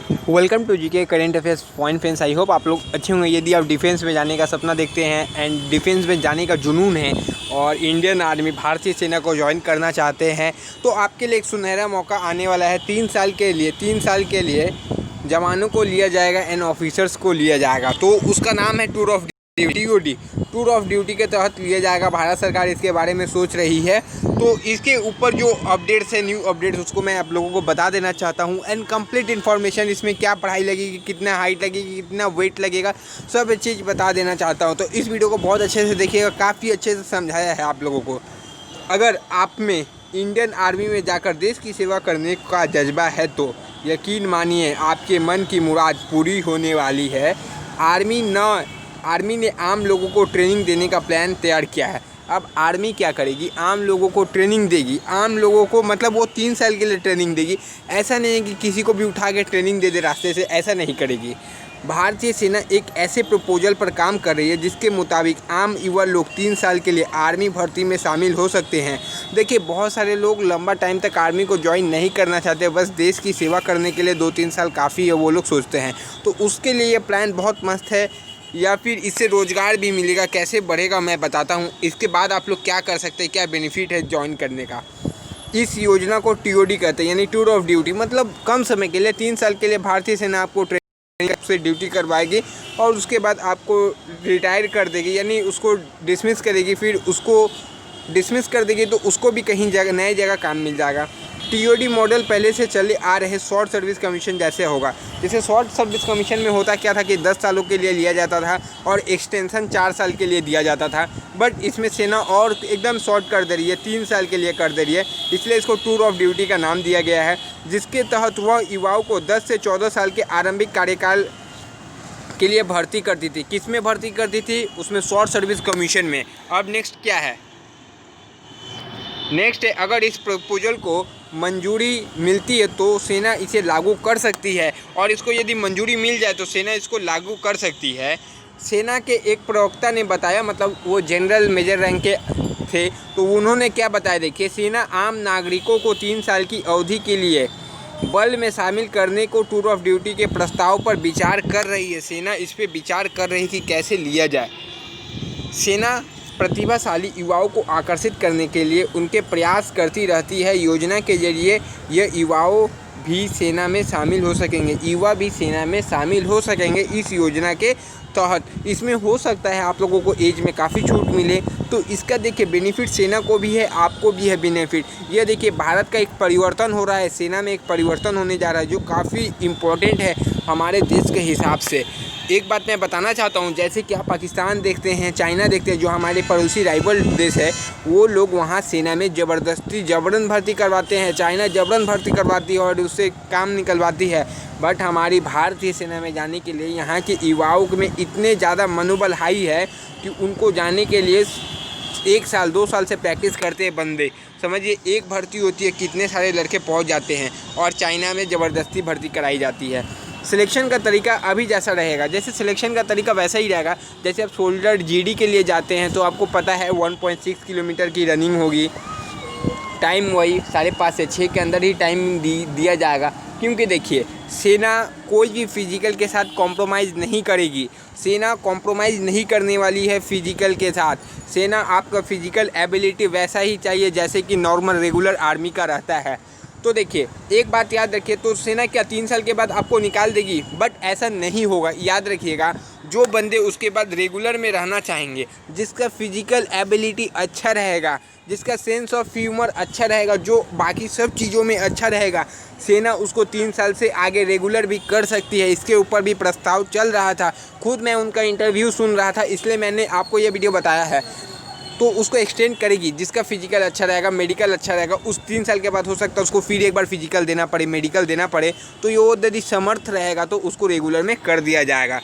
Welcome to GK current affairs point friends. I hope आप लोग अच्छे होंगे। यदि आप डिफेंस में जाने का सपना देखते हैं एंड डिफेंस में जाने का जुनून है और इंडियन आर्मी भारतीय सेना को ज्वाइन करना चाहते हैं तो आपके लिए एक सुनहरा मौका आने वाला है। 3 साल के लिए जवानों को लिया जाएगा एंड ऑफिसर्स को लिया जाएगा। तो उसका नाम है tour of TOD. Tour of duty के तहत लिया जाएगा। भारत सरकार इसके बारे में सोच रही है। तो इसके ऊपर जो अपडेट्स है, न्यू अपडेट्स, उसको मैं आप लोगों को बता देना चाहता हूँ। एंड कंप्लीट इन्फॉर्मेशन, इसमें क्या पढ़ाई लगेगी, कितना हाइट लगेगी, कितना वेट लगेगा, सब चीज़ बता देना चाहता हूँ। तो इस वीडियो को बहुत अच्छे से देखिएगा, काफ़ी अच्छे से समझाया है आप लोगों को। अगर आप में इंडियन आर्मी में जाकर देश की सेवा करने का जज्बा है तो यकीन मानिए आपके मन की मुराद पूरी होने वाली है। आर्मी ने आम लोगों को ट्रेनिंग देने का प्लान तैयार किया है। अब आर्मी क्या करेगी? आम लोगों को ट्रेनिंग देगी। आम लोगों को मतलब वो 3 साल के लिए ट्रेनिंग देगी। ऐसा नहीं है कि किसी को भी उठा के ट्रेनिंग दे दे रास्ते से, ऐसा नहीं करेगी। भारतीय सेना एक ऐसे प्रपोजल पर काम कर रही है जिसके मुताबिक आम युवा लोग 3 साल के लिए आर्मी भर्ती में शामिल हो सकते हैं। देखिए, बहुत सारे लोग लंबा टाइम तक आर्मी को ज्वाइन नहीं करना चाहते, बस देश की सेवा करने के लिए 2-3 साल काफ़ी है, वो लोग सोचते हैं। तो उसके लिए ये प्लान बहुत मस्त है, या फिर इससे रोज़गार भी मिलेगा। कैसे बढ़ेगा मैं बताता हूँ। इसके बाद आप लोग क्या कर सकते हैं, क्या बेनिफिट है ज्वाइन करने का। इस योजना को टीओडी कहते हैं, यानी टूर ऑफ ड्यूटी। मतलब कम समय के लिए 3 साल के लिए भारतीय सेना आपको ट्रेनिंग से ड्यूटी करवाएगी और उसके बाद आपको रिटायर कर देगी, यानी उसको डिसमिस करेगी। फिर उसको डिसमिस कर देगी तो उसको भी कहीं नए जगह काम मिल जाएगा। टीओडी मॉडल पहले से चले आ रहे शॉर्ट सर्विस कमीशन जैसे होगा। जैसे शॉर्ट सर्विस कमीशन में होता क्या था कि 10 सालों के लिए लिया जाता था और एक्सटेंशन 4 साल के लिए दिया जाता था। बट इसमें सेना और एकदम शॉर्ट कर दे रही है, 3 साल के लिए कर दे रही है। इसलिए इसको टूर ऑफ ड्यूटी का नाम दिया गया है, जिसके तहत वह युवाओं को 10 से 14 साल के आरंभिक कार्यकाल के लिए भर्ती करती थी। किस में भर्ती करती थी? उसमें शॉर्ट सर्विस कमीशन में। अब नेक्स्ट क्या है? नेक्स्ट है, अगर इस प्रपोजल को मंजूरी मिलती है तो सेना इसे लागू कर सकती है। और इसको यदि मंजूरी मिल जाए तो सेना इसको लागू कर सकती है। सेना के एक प्रवक्ता ने बताया, मतलब वो जनरल मेजर रैंक के थे, तो उन्होंने क्या बताया, देखिए, सेना आम नागरिकों को 3 साल की अवधि के लिए बल में शामिल करने को टूर ऑफ ड्यूटी के प्रस्ताव पर विचार कर रही है। सेना इस पर विचार कर रही है कि कैसे लिया जाए। सेना प्रतिभाशाली युवाओं को आकर्षित करने के लिए उनके प्रयास करती रहती है। योजना के जरिए यह युवाओं भी सेना में शामिल हो सकेंगे। युवा भी सेना में शामिल हो सकेंगे इस योजना के तहत। इसमें हो सकता है आप लोगों को एज में काफ़ी छूट मिले। तो इसका देखिए बेनिफिट सेना को भी है, आपको भी है बेनिफिट। यह देखिए, भारत का एक परिवर्तन हो रहा है, सेना में एक परिवर्तन होने जा रहा है जो काफ़ी इम्पोर्टेंट है हमारे देश के हिसाब से। एक बात मैं बताना चाहता हूँ, जैसे कि आप पाकिस्तान देखते हैं, चाइना देखते हैं, जो हमारे पड़ोसी राइवल देश है, वो लोग वहाँ सेना में जबरन भर्ती करवाते हैं। चाइना जबरन भर्ती करवाती है और उससे काम निकलवाती है। बट हमारी भारतीय सेना में जाने के लिए यहाँ के युवाओं में इतने ज़्यादा मनोबल हाई है कि उनको जाने के लिए 1 साल 2 साल से प्रैक्टिस करते हैं बंदे। समझिए, एक भर्ती होती है, कितने सारे लड़के पहुँच जाते हैं। और चाइना में ज़बरदस्ती भर्ती कराई जाती है। सिलेक्शन का तरीका अभी जैसा रहेगा, जैसे सिलेक्शन का तरीका वैसा ही रहेगा। जैसे आप सोल्जर जीडी के लिए जाते हैं तो आपको पता है 1.6 किलोमीटर की रनिंग होगी। टाइम वही 5:30 से 6 के अंदर ही टाइम दिया जाएगा। क्योंकि देखिए, सेना कोई भी फिजिकल के साथ कॉम्प्रोमाइज़ नहीं करेगी। सेना कॉम्प्रोमाइज़ नहीं करने वाली है फिजिकल के साथ। सेना आपका फिजिकल एबिलिटी वैसा ही चाहिए जैसे कि नॉर्मल रेगुलर आर्मी का रहता है। तो देखिए, एक बात याद रखिए, तो सेना क्या 3 साल के बाद आपको निकाल देगी? बट ऐसा नहीं होगा, याद रखिएगा। जो बंदे उसके बाद रेगुलर में रहना चाहेंगे, जिसका फिजिकल एबिलिटी अच्छा रहेगा, जिसका सेंस ऑफ ह्यूमर अच्छा रहेगा, जो बाकी सब चीज़ों में अच्छा रहेगा, सेना उसको 3 साल से आगे रेगुलर भी कर सकती है। इसके ऊपर भी प्रस्ताव चल रहा था। खुद मैं उनका इंटरव्यू सुन रहा था, इसलिए मैंने आपको ये वीडियो बताया है। तो उसको एक्सटेंड करेगी। जिसका फिजिकल अच्छा रहेगा, मेडिकल अच्छा रहेगा, उस 3 साल के बाद हो सकता है उसको फिर एक बार फिजिकल देना पड़े, मेडिकल देना पड़े। तो ये यदि समर्थ रहेगा तो उसको रेगुलर में कर दिया जाएगा।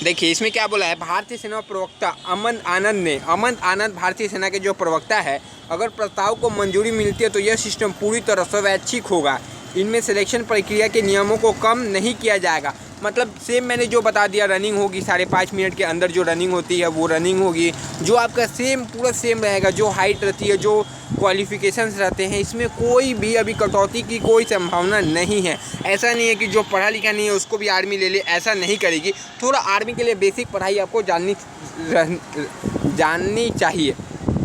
देखिए, इसमें क्या बोला है, भारतीय सेना प्रवक्ता अमन आनंद भारतीय सेना के जो प्रवक्ता है, अगर प्रस्ताव को मंजूरी मिलती है तो यह सिस्टम पूरी तरह स्वैच्छिक होगा। इनमें सिलेक्शन प्रक्रिया के नियमों को कम नहीं किया जाएगा। मतलब सेम मैंने जो बता दिया, रनिंग होगी 5.5 मिनट के अंदर, जो रनिंग होती है वो रनिंग होगी। जो आपका सेम पूरा सेम रहेगा। जो हाइट रहती है, जो क्वालिफ़िकेशंस रहते हैं, इसमें कोई भी अभी कटौती की कोई संभावना नहीं है। ऐसा नहीं है कि जो पढ़ा लिखा नहीं है उसको भी आर्मी ले ले, ऐसा नहीं करेगी। थोड़ा आर्मी के लिए बेसिक पढ़ाई आपको जाननी चाहिए।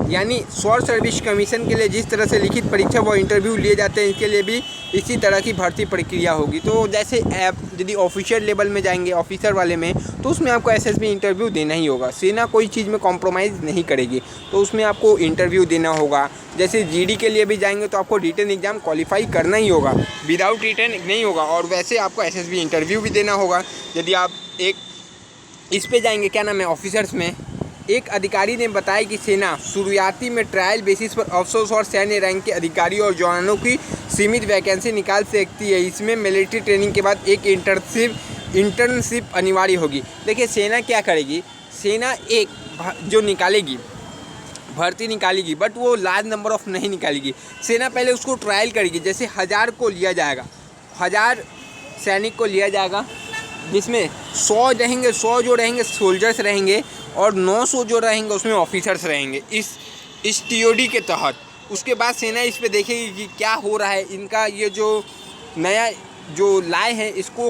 यानी शॉर्ट सर्विस कमीशन के लिए जिस तरह से लिखित परीक्षा व इंटरव्यू लिए जाते हैं, इसके लिए भी इसी तरह की भर्ती प्रक्रिया होगी। तो जैसे यदि ऑफिसर लेवल में जाएंगे, ऑफिसर वाले में, तो उसमें आपको एसएसबी इंटरव्यू देना ही होगा। सेना कोई चीज़ में कॉम्प्रोमाइज़ नहीं करेगी, तो उसमें आपको इंटरव्यू देना होगा। जैसे जीडी के लिए भी जाएंगे तो आपको रिटन एग्ज़ाम क्वालिफाई करना ही होगा, विदाउट रिटन नहीं होगा। और वैसे आपको एसएसबी इंटरव्यू भी देना होगा। यदि आप एक इस पे जाएंगे, क्या नाम है, ऑफिसर्स में, एक अधिकारी ने बताया कि सेना शुरुआती में ट्रायल बेसिस पर अफसोस और सैन्य रैंक के अधिकारियों और जवानों की सीमित वैकेंसी निकाल सकती है। इसमें मिलिट्री ट्रेनिंग के बाद एक इंटर्नशिप अनिवार्य होगी। देखिए सेना क्या करेगी, सेना एक जो निकालेगी, भर्ती निकालेगी, बट वो लार्ज नंबर ऑफ नहीं निकालेगी। सेना पहले उसको ट्रायल करेगी। जैसे 1000 को लिया जाएगा, 1000 सैनिक को लिया जाएगा, जिसमें 100 रहेंगे, 100 जो रहेंगे सोल्जर्स रहेंगे और 900 जो रहेंगे उसमें ऑफिसर्स रहेंगे इस टीओडी के तहत। उसके बाद सेना इस पे देखेगी कि क्या हो रहा है, इनका ये जो नया जो लाए हैं इसको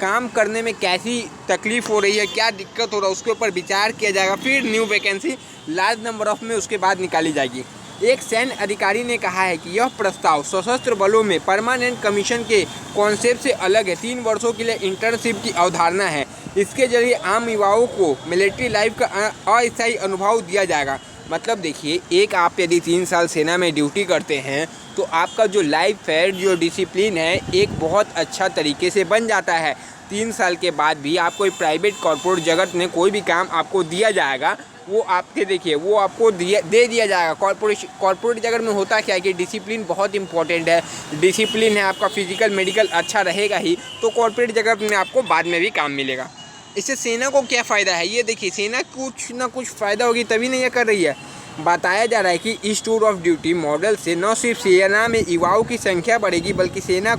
काम करने में कैसी तकलीफ़ हो रही है, क्या दिक्कत हो रहा है, उसके ऊपर विचार किया जाएगा। फिर new vacancy large number of में उसके बाद निकाली जाएगी। एक सैन्य अधिकारी ने कहा है कि यह प्रस्ताव सशस्त्र बलों में परमानेंट कमीशन के कॉन्सेप्ट से अलग है। 3 वर्षों के लिए इंटर्नशिप की अवधारणा है। इसके जरिए आम युवाओं को मिलिट्री लाइफ का अस्थायी अनुभव दिया जाएगा। मतलब देखिए, एक आप यदि 3 साल सेना में ड्यूटी करते हैं तो आपका जो लाइफ है, जो डिसिप्लिन है, एक बहुत अच्छा तरीके से बन जाता है। 3 साल के बाद भी आप कोई प्राइवेट कॉर्पोरेट जगत में कोई भी काम आपको दिया जाएगा, वो आपके देखिए वो आपको दे दिया जाएगा। कॉर्पोरेट जगत में होता क्या है कि डिसिप्लिन बहुत इंपॉर्टेंट है। डिसिप्लिन है आपका, फिजिकल मेडिकल अच्छा रहेगा ही तो कॉर्पोरेट जगत में आपको बाद में भी काम मिलेगा। इससे सेना को क्या फ़ायदा है, ये देखिए, सेना कुछ ना कुछ फ़ायदा होगी तभी नहीं ये कर रही है। बताया जा रहा है कि इस टूर ऑफ ड्यूटी मॉडल से न सिर्फ सेना में युवाओं की संख्या बढ़ेगी, बल्कि सेना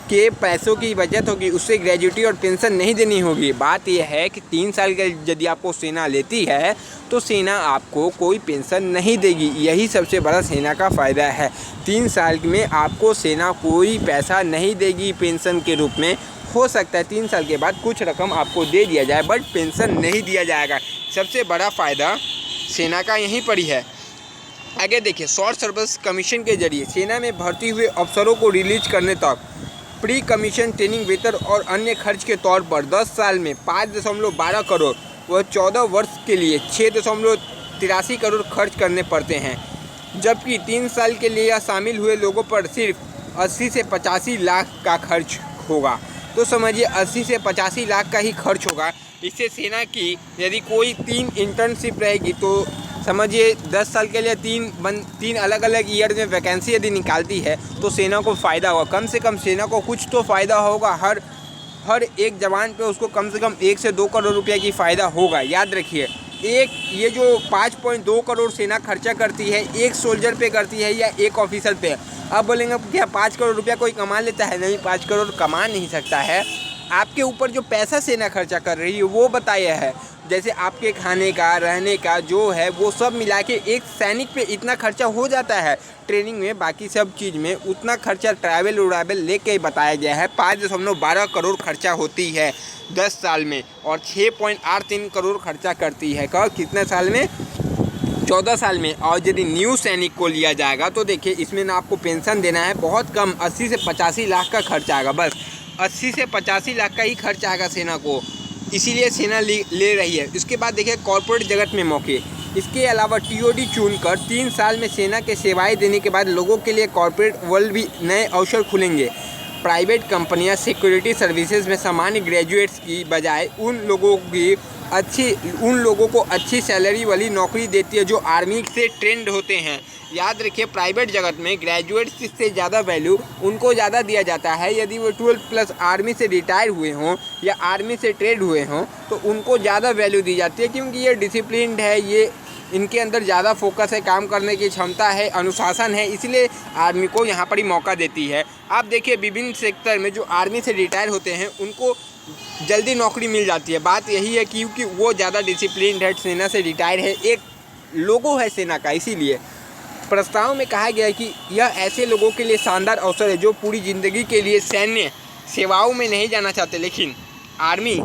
के पैसों की बचत होगी, उससे ग्रेजुटी और पेंशन नहीं देनी होगी। बात यह है कि 3 साल का यदि आपको सेना लेती है तो सेना आपको कोई पेंशन नहीं देगी। यही सबसे बड़ा सेना का फ़ायदा है। 3 साल में आपको सेना कोई पैसा नहीं देगी पेंशन के रूप में। हो सकता है 3 साल के बाद कुछ रकम आपको दे दिया जाए, बट पेंशन नहीं दिया जाएगा। सबसे बड़ा फ़ायदा सेना का यहीं पर ही है। आगे देखिए, शॉर्ट सर्विस कमीशन के जरिए सेना में भर्ती हुए अफसरों को रिलीज करने तक प्री कमीशन ट्रेनिंग, वेतन और अन्य खर्च के तौर पर 10 साल में 5.12 करोड़ व 14 वर्ष के लिए 6.83 करोड़ खर्च करने पड़ते हैं। जबकि 3 साल के लिए शामिल हुए लोगों पर सिर्फ 80 से 85 लाख का खर्च होगा। तो समझिए 80 से 85 लाख का ही खर्च होगा। इससे सेना की यदि कोई 3 इंटर्नशिप रहेगी तो समझिए 10 साल के लिए 3 अलग अलग ईयर में वैकेंसी यदि निकालती है तो सेना को फ़ायदा होगा। कम से कम सेना को कुछ तो फ़ायदा होगा। हर एक जवान पे उसको कम से कम 1 से 2 करोड़ रुपये की फ़ायदा होगा। याद रखिए, ये जो 5.2 करोड़ सेना खर्चा करती है, एक सोल्जर पे करती है या एक ऑफिसर पे। अब बोलेंगे क्या 5 करोड़ रुपया कोई कमा लेता है? नहीं, 5 करोड़ कमा नहीं सकता है। आपके ऊपर जो पैसा सेना खर्चा कर रही है वो बताया है। जैसे आपके खाने का, रहने का जो है वो सब मिला के एक सैनिक पे इतना खर्चा हो जाता है। ट्रेनिंग में, बाकी सब चीज़ में उतना खर्चा ट्रैवल उड़ावल लेके बताया गया है। 5.12 करोड़ खर्चा होती है 10 साल में और 6.83 करोड़ खर्चा करती है कितने साल में? 14 साल में। और यदि न्यू सैनिक को लिया जाएगा तो देखिए इसमें ना आपको पेंशन देना है, बहुत कम 80 से 85 लाख का खर्च आएगा। बस 80 से 85 लाख का ही खर्च आएगा सेना को, इसीलिए सेना ले रही है। इसके बाद देखिए कॉर्पोरेट जगत में मौके। इसके अलावा टीओडी चुनकर 3 साल में सेना के सेवाएं देने के बाद लोगों के लिए कॉर्पोरेट वर्ल्ड भी नए अवसर खुलेंगे। प्राइवेट कंपनियां सिक्योरिटी सर्विसेज में सामान्य ग्रेजुएट्स की बजाय उन लोगों को अच्छी सैलरी वाली नौकरी देती है जो आर्मी से ट्रेंड होते हैं। याद रखिए, प्राइवेट जगत में ग्रेजुएट्स से ज़्यादा वैल्यू उनको ज़्यादा दिया जाता है। यदि वो 12+ आर्मी से रिटायर हुए हों या आर्मी से ट्रेड हुए हों तो उनको ज़्यादा वैल्यू दी जाती है, क्योंकि ये डिसिप्लिन्ड है, ये इनके अंदर ज़्यादा फोकस है, काम करने की क्षमता है, अनुशासन है, इसलिए आर्मी को यहाँ पर ही मौका देती है। आप देखिए विभिन्न सेक्टर में जो आर्मी से रिटायर होते हैं उनको जल्दी नौकरी मिल जाती है। बात यही है क्योंकि वो ज़्यादा डिसिप्लिन्ड है, सेना से रिटायर है, एक लोगो है सेना का, इसीलिए। प्रस्ताव में कहा गया है कि यह ऐसे लोगों के लिए शानदार अवसर है जो पूरी ज़िंदगी के लिए सैन्य सेवाओं में नहीं जाना चाहते, लेकिन आर्मी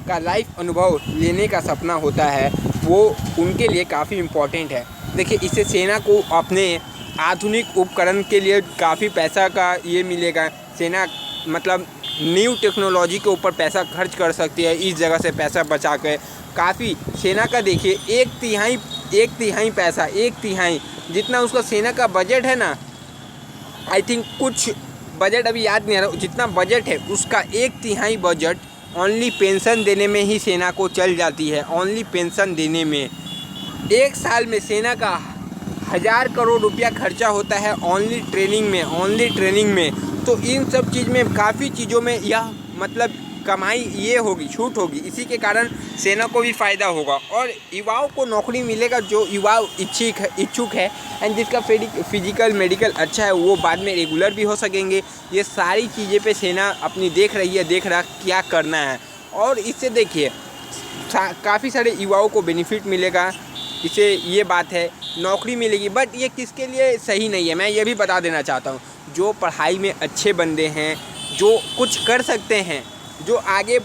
का लाइफ अनुभव लेने का सपना होता है, वो उनके लिए काफ़ी इम्पोर्टेंट है। देखिए, इससे सेना को अपने आधुनिक उपकरण के लिए काफ़ी पैसा का ये मिलेगा। सेना मतलब न्यू टेक्नोलॉजी के ऊपर पैसा खर्च कर सकती है, इस जगह से पैसा बचा कर काफ़ी सेना का देखिए एक तिहाई पैसा, एक तिहाई जितना उसका सेना का बजट है ना, आई थिंक कुछ बजट अभी याद नहीं आ रहा, जितना बजट है उसका एक तिहाई बजट ओनली पेंशन देने में ही सेना को चल जाती है। ओनली पेंशन देने में एक साल में सेना का 1000 करोड़ रुपया खर्चा होता है ओनली ट्रेनिंग में। तो इन सब चीज़ में काफ़ी चीज़ों में यह मतलब कमाई ये होगी, छूट होगी, इसी के कारण सेना को भी फ़ायदा होगा और युवाओं को नौकरी मिलेगा जो युवा इच्छुक है एंड जिसका फिजिकल मेडिकल अच्छा है, वो बाद में रेगुलर भी हो सकेंगे। ये सारी चीज़ें पे सेना अपनी देख रहा क्या करना है और इससे देखिए काफ़ी सारे युवाओं को बेनिफिट मिलेगा। इसे ये बात है नौकरी मिलेगी, बट ये किसके लिए सही नहीं है मैं ये भी बता देना चाहता हूँ। जो पढ़ाई में अच्छे बंदे हैं, जो कुछ कर सकते हैं, जो आगे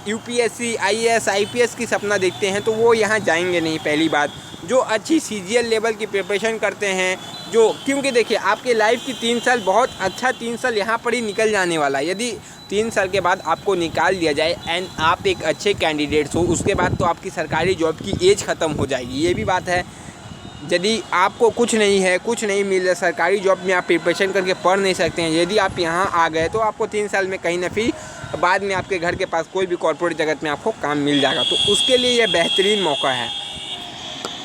यूपीएससी आईएएस आईपीएस की सपना देखते हैं, तो वो यहाँ जाएंगे नहीं। पहली बात, जो अच्छी सीजीएल लेवल की प्रिपरेशन करते हैं, जो क्योंकि देखिए आपके लाइफ की 3 साल बहुत अच्छा 3 साल यहाँ पर ही निकल जाने वाला है। यदि 3 साल के बाद आपको निकाल दिया जाए एंड आप एक अच्छे कैंडिडेट्स हो, उसके बाद तो आपकी सरकारी जॉब की एज ख़त्म हो जाएगी, ये भी बात है। यदि आपको कुछ नहीं मिल रहा, सरकारी जॉब में आप प्रिपरेशन करके पढ़ नहीं सकते हैं, यदि आप यहाँ आ गए तो आपको 3 साल में कहीं ना फिर बाद में आपके घर के पास कोई भी कॉर्पोरेट जगत में आपको काम मिल जाएगा, तो उसके लिए यह बेहतरीन मौका है।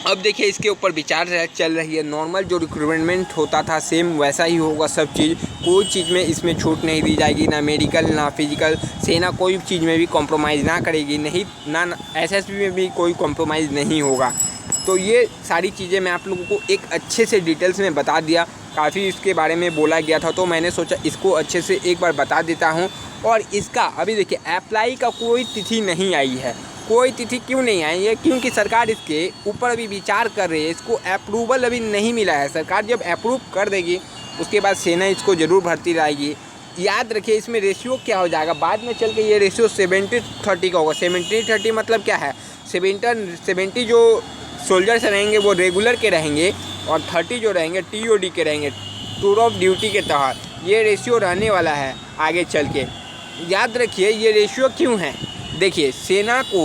अब देखिए इसके ऊपर विचार चल रही है। नॉर्मल जो रिक्रूटमेंट होता था सेम वैसा ही होगा सब चीज़, कोई चीज़ में इसमें छूट नहीं दी जाएगी, ना मेडिकल ना फिजिकल। सेना कोई चीज़ में भी कॉम्प्रोमाइज़ ना करेगी, नहीं ना एसएसबी में भी कोई कॉम्प्रोमाइज़ नहीं होगा। तो ये सारी चीज़ें मैं आप लोगों को एक अच्छे से डिटेल्स में बता दिया। काफ़ी इसके बारे में बोला गया था, तो मैंने सोचा इसको अच्छे से एक बार बता देता हूँ। और इसका अभी देखिए अप्लाई का कोई तिथि नहीं आई है। कोई तिथि क्यों नहीं आई है? क्योंकि सरकार इसके ऊपर अभी विचार कर रही है, इसको अप्रूवल अभी नहीं मिला है। सरकार जब अप्रूव कर देगी उसके बाद सेना इसको ज़रूर भर्ती लाएगी। याद रखिए इसमें रेशियो क्या हो जाएगा, बाद में चल के ये रेशियो 70-30 का होगा। 70-30 मतलब क्या है, 70 जो सोल्जर्स रहेंगे वो रेगुलर के रहेंगे और 30 जो रहेंगे टीओडी के रहेंगे, टूर ऑफ ड्यूटी के तहत। ये रेशियो रहने वाला है आगे चल के। याद रखिए ये रेशियो क्यों है। देखिए सेना को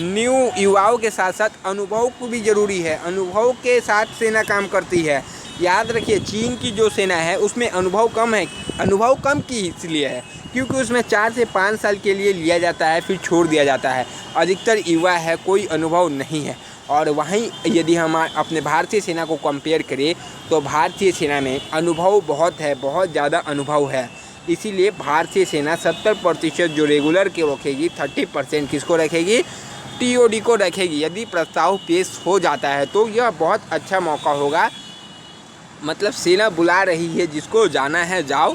न्यू युवाओं के साथ साथ अनुभव को भी ज़रूरी है, अनुभव के साथ सेना काम करती है। याद रखिए चीन की जो सेना है उसमें अनुभव कम है। अनुभव कम की इसलिए है क्योंकि उसमें 4 से 5 साल के लिए लिया जाता है फिर छोड़ दिया जाता है। अधिकतर युवा है, कोई अनुभव नहीं है। और वहीं यदि हम अपने भारतीय सेना को कंपेयर करें तो भारतीय सेना में अनुभव बहुत है, बहुत ज़्यादा अनुभव है। इसीलिए भारतीय सेना 70% जो रेगुलर के रखेगी, 30% किसको रखेगी, टीओडी को रखेगी। यदि प्रस्ताव पेश हो जाता है तो यह बहुत अच्छा मौका होगा। मतलब सेना बुला रही है, जिसको जाना है जाओ,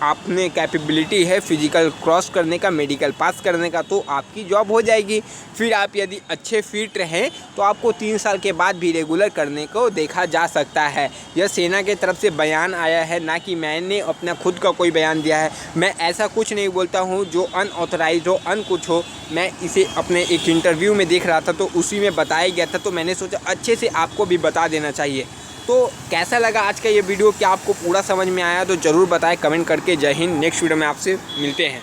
आपने कैपेबिलिटी है फिजिकल क्रॉस करने का, मेडिकल पास करने का, तो आपकी जॉब हो जाएगी। फिर आप यदि अच्छे फिट रहें तो आपको 3 साल के बाद भी रेगुलर करने को देखा जा सकता है। यह सेना के तरफ से बयान आया है, ना कि मैंने अपना खुद का कोई बयान दिया है। मैं ऐसा कुछ नहीं बोलता हूँ जो अनऑथराइज हो, कुछ हो। मैं इसे अपने एक इंटरव्यू में देख रहा था तो उसी में बताया गया था, तो मैंने सोचा अच्छे से आपको भी बता देना चाहिए। तो कैसा लगा आज का ये वीडियो, क्या आपको पूरा समझ में आया? तो ज़रूर बताएं कमेंट करके। जय हिंद। नेक्स्ट वीडियो में आपसे मिलते हैं।